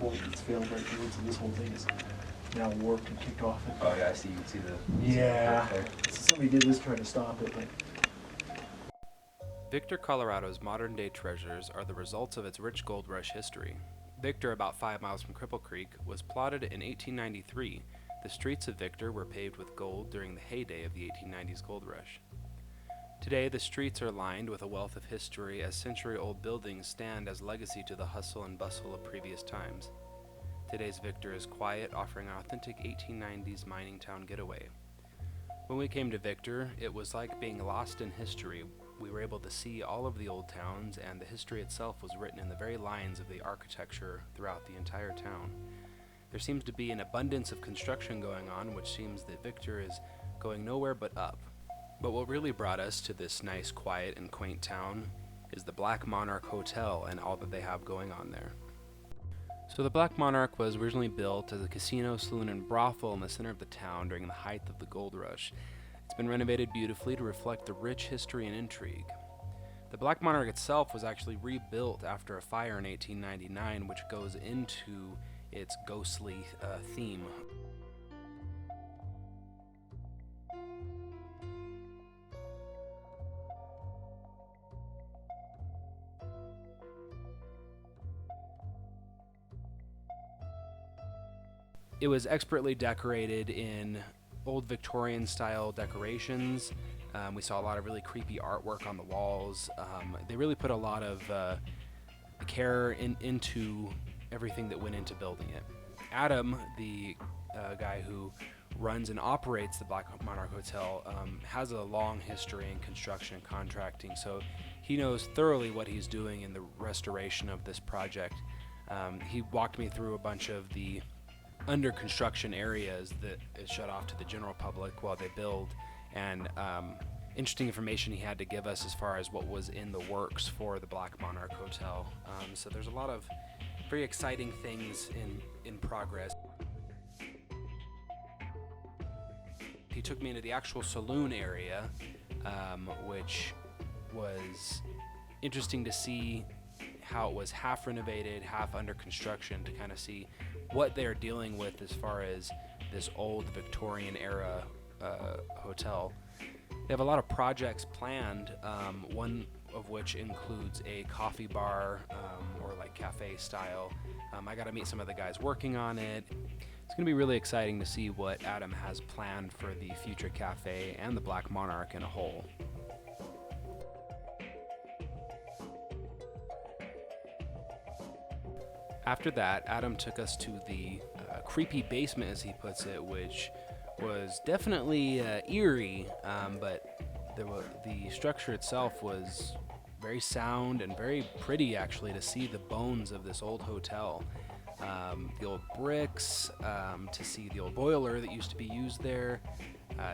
port that's failed right here, so this whole thing is now warped and kicked off. Oh yeah, I see. You can see the. Yeah. Right there. So somebody did this trying to stop it, but. Victor, Colorado's modern-day treasures are the results of its rich gold rush history. Victor, about 5 miles from Cripple Creek, was plotted in 1893. The streets of Victor were paved with gold during the heyday of the 1890s gold rush. Today, the streets are lined with a wealth of history as century-old buildings stand as legacy to the hustle and bustle of previous times. Today's Victor is quiet, offering an authentic 1890s mining town getaway. When we came to Victor, it was like being lost in history. We were able to see all of the old towns, and the history itself was written in the very lines of the architecture throughout the entire town. There seems to be an abundance of construction going on, which seems that Victor is going nowhere but up. But what really brought us to this nice, quiet, and quaint town is the Black Monarch Hotel and all that they have going on there. So the Black Monarch was originally built as a casino, saloon, and brothel in the center of the town during the height of the gold rush. It's been renovated beautifully to reflect the rich history and intrigue. The Black Monarch itself was actually rebuilt after a fire in 1899, which goes into its ghostly theme. It was expertly decorated in old Victorian style decorations. We saw a lot of really creepy artwork on the walls. They really put a lot of care into everything that went into building it. Adam, the guy who runs and operates the Black Monarch Hotel, has a long history in construction and contracting, so he knows thoroughly what he's doing in the restoration of this project. He walked me through a bunch of the under construction areas that is shut off to the general public while they build, and interesting information he had to give us as far as what was in the works for the Black Monarch Hotel. So there's a lot of very exciting things in progress. He took me into the actual saloon area, which was interesting to see how it was half renovated, half under construction, to kind of see what they're dealing with as far as this old Victorian era hotel. They have a lot of projects planned, one of which includes a coffee bar or like cafe style. I got to meet some of the guys working on it. It's going to be really exciting to see what Adam has planned for the future cafe and the Black Monarch in a whole. After that, Adam took us to the creepy basement, as he puts it, which was definitely eerie, but the structure itself was very sound and very pretty, actually, to see the bones of this old hotel. The old bricks, to see the old boiler that used to be used there.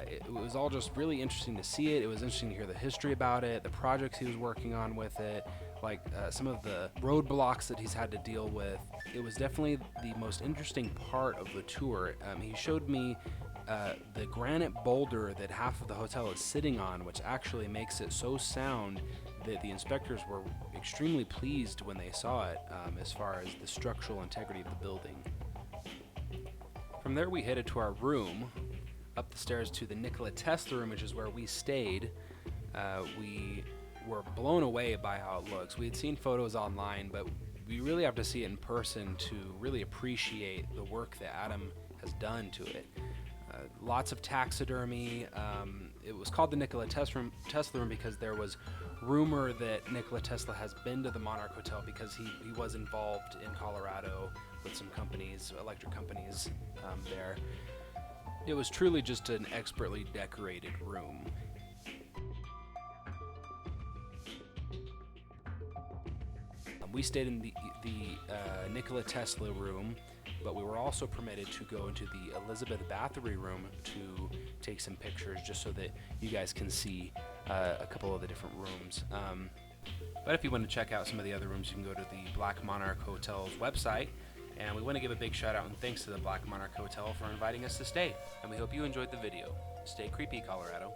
It was all just really interesting to see it. It was interesting to hear the history about it, the projects he was working on with it, like some of the roadblocks that he's had to deal with. It was definitely the most interesting part of the tour. He showed me the granite boulder that half of the hotel is sitting on, which actually makes it so sound that the inspectors were extremely pleased when they saw it, as far as the structural integrity of the building. From there, we headed to our room, up the stairs to the Nikola Tesla room, which is where we stayed. We were blown away by how it looks. We had seen photos online, but we really have to see it in person to really appreciate the work that Adam has done to it. Lots of taxidermy. It was called the Nikola Tesla room because there was rumor that Nikola Tesla has been to the Monarch Hotel because he was involved in Colorado with some companies, electric companies there. It was truly just an expertly decorated room. We stayed in the Nikola Tesla room, but we were also permitted to go into the Elizabeth Bathory room to take some pictures, just so that you guys can see a couple of the different rooms. But if you want to check out some of the other rooms, you can go to the Black Monarch Hotel's website. And we want to give a big shout out and thanks to the Black Monarch Hotel for inviting us to stay. And we hope you enjoyed the video. Stay creepy, Colorado.